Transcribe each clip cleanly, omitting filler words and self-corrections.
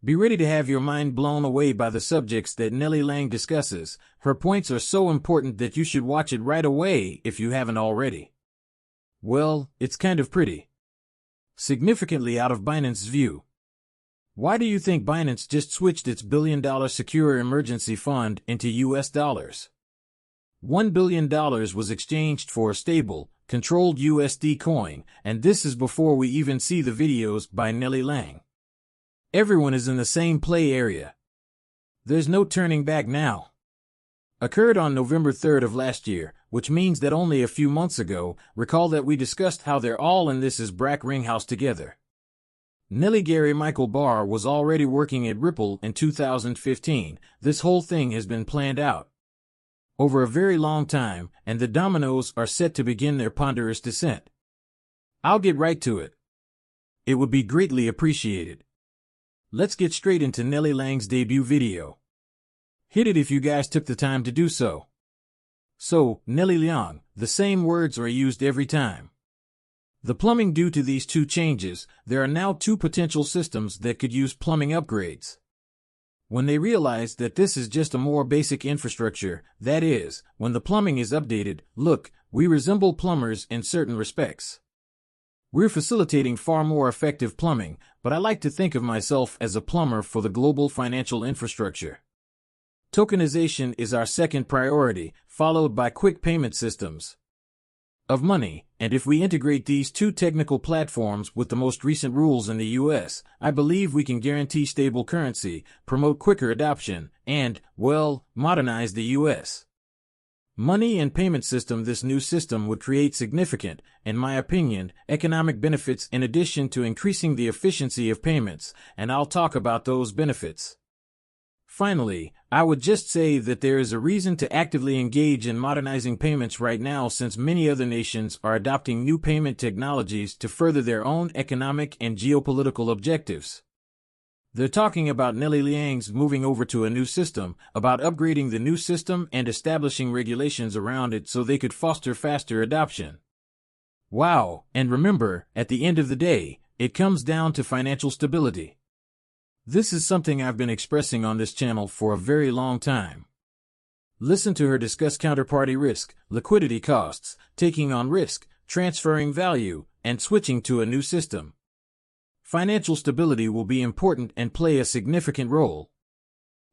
Be ready to have your mind blown away by the subjects that Nellie Lang discusses. Her points are so important that you should watch it right away if you haven't already. Well, it's kind of pretty. Significantly out of Binance's view. Why do you think Binance just switched its billion-dollar secure emergency fund into US dollars? $1 billion was exchanged for a stable, controlled USD coin, and this is before we even see the videos by Nellie Lang. Everyone is in the same play area. There's no turning back now. Occurred on November 3rd of last year, which means that only a few months ago. Recall that we discussed how they're all in this as Garlinghouse together. Nellie Gary Michael Barr was already working at Ripple in 2015. This whole thing has been planned out over a very long time, and the dominoes are set to begin their ponderous descent. I'll get right to it. It would be greatly appreciated. Let's get straight into Nellie Lang's debut video. Hit it if you guys took the time to do so. So, Nellie Lang, the same words are used every time. The plumbing due to these two changes, there are now two potential systems that could use plumbing upgrades. When they realize that this is just a more basic infrastructure, that is, when the plumbing is updated, look, we resemble plumbers in certain respects. We're facilitating far more effective plumbing, but I like to think of myself as a plumber for the global financial infrastructure. Tokenization is our second priority, followed by quick payment systems of money, and if we integrate these two technical platforms with the most recent rules in the US, I believe we can guarantee stable currency, promote quicker adoption, and, well, modernize the US money and payment system. This new system would create significant, in my opinion, economic benefits in addition to increasing the efficiency of payments, and I'll talk about those benefits. Finally, I would just say that there is a reason to actively engage in modernizing payments right now, since many other nations are adopting new payment technologies to further their own economic and geopolitical objectives. They're talking about Nellie Lang's moving over to a new system, about upgrading the new system and establishing regulations around it so they could foster faster adoption. Wow, and remember, at the end of the day, it comes down to financial stability. This is something I've been expressing on this channel for a very long time. Listen to her discuss counterparty risk, liquidity costs, taking on risk, transferring value, and switching to a new system. Financial stability will be important and play a significant role.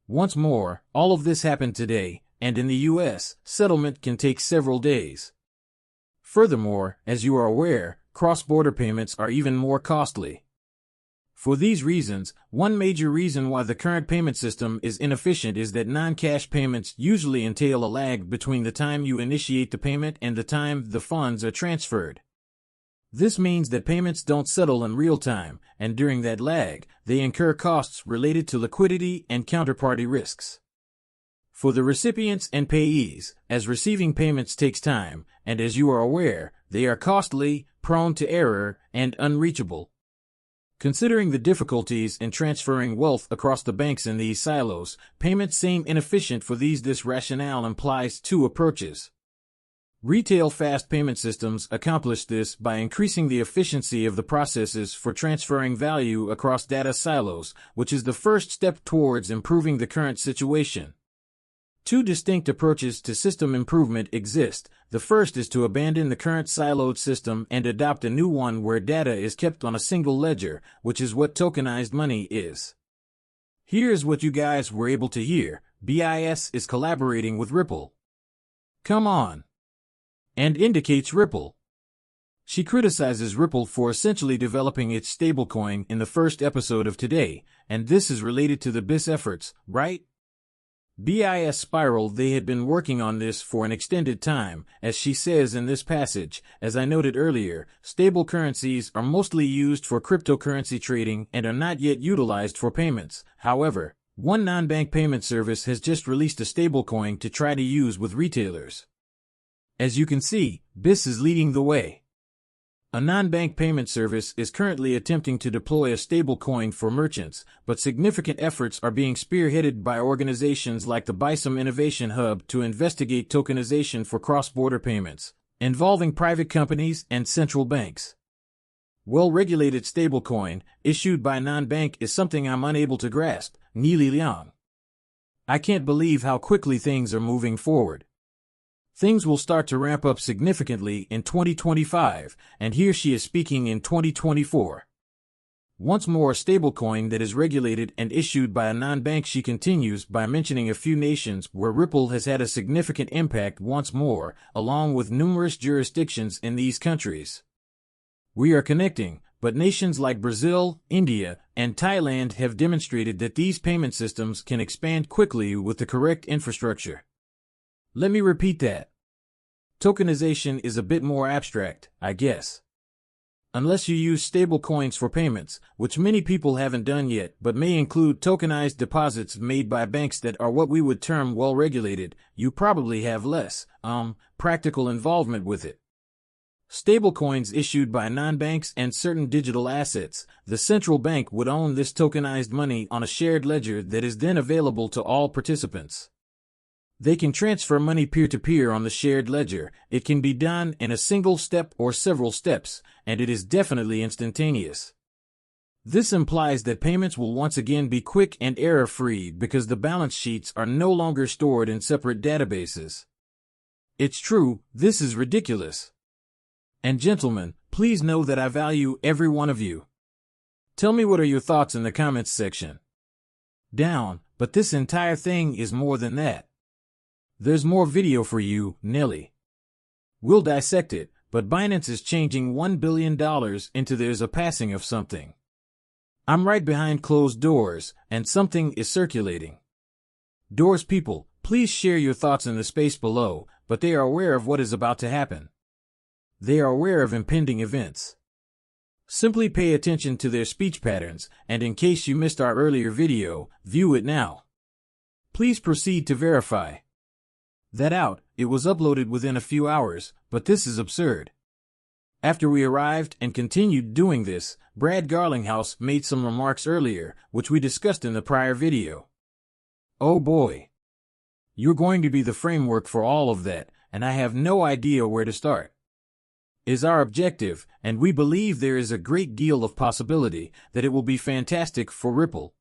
Once more, all of this happened today, and in the US, settlement can take several days. Furthermore, as you are aware, cross-border payments are even more costly. For these reasons, one major reason why the current payment system is inefficient is that non-cash payments usually entail a lag between the time you initiate the payment and the time the funds are transferred. This means that payments don't settle in real time, and during that lag, they incur costs related to liquidity and counterparty risks. For the recipients and payees, as receiving payments takes time, and as you are aware, they are costly, prone to error, and unreachable. Considering the difficulties in transferring wealth across the banks in these silos, payments seem inefficient for these. This rationale implies two approaches. Retail fast payment systems accomplish this by increasing the efficiency of the processes for transferring value across data silos, which is the first step towards improving the current situation. Two distinct approaches to system improvement exist. The first is to abandon the current siloed system and adopt a new one where data is kept on a single ledger, which is what tokenized money is. Here's what you guys were able to hear. BIS is collaborating with Ripple. Come on. And indicates Ripple. She criticizes Ripple for essentially developing its stablecoin in the first episode of today, and this is related to the BIS efforts, right? BIS spiral. They had been working on this for an extended time, as she says in this passage. As I noted earlier, stable currencies are mostly used for cryptocurrency trading and are not yet utilized for payments. However, one non-bank payment service has just released a stablecoin to try to use with retailers. As you can see, BIS is leading the way. A non-bank payment service is currently attempting to deploy a stablecoin for merchants, but significant efforts are being spearheaded by organizations like the BISM Innovation Hub to investigate tokenization for cross-border payments, involving private companies and central banks. Well-regulated stablecoin, issued by non-bank is something I'm unable to grasp, Neely Liang. I can't believe how quickly things are moving forward. Things will start to ramp up significantly in 2025, and here she is speaking in 2024. Once more, a stablecoin that is regulated and issued by a non-bank. She continues by mentioning a few nations where Ripple has had a significant impact once more, along with numerous jurisdictions in these countries. We are connecting, but nations like Brazil, India, and Thailand have demonstrated that these payment systems can expand quickly with the correct infrastructure. Let me repeat that. Tokenization is a bit more abstract, I guess. Unless you use stablecoins for payments, which many people haven't done yet, but may include tokenized deposits made by banks that are what we would term well-regulated, you probably have less, practical involvement with it. Stablecoins issued by non-banks and certain digital assets, the central bank would own this tokenized money on a shared ledger that is then available to all participants. They can transfer money peer-to-peer on the shared ledger. It can be done in a single step or several steps, and it is definitely instantaneous. This implies that payments will once again be quick and error-free because the balance sheets are no longer stored in separate databases. It's true, this is ridiculous. And gentlemen, please know that I value every one of you. Tell me what are your thoughts in the comments section. Down, but this entire thing is more than that. There's more video for you, Nelly. We'll dissect it, but Binance is changing $1 billion into there's a passing of something. I'm right behind closed doors, and something is circulating. Doors people, please share your thoughts in the space below, but they are aware of what is about to happen. They are aware of impending events. Simply pay attention to their speech patterns, and in case you missed our earlier video, view it now. Please proceed to verify. It was uploaded within a few hours, but this is absurd. After we arrived and continued doing this, Brad Garlinghouse made some remarks earlier, which we discussed in the prior video. Oh boy. You're going to be the framework for all of that, and I have no idea where to start. Is our objective, and we believe there is a great deal of possibility that it will be fantastic for Ripple.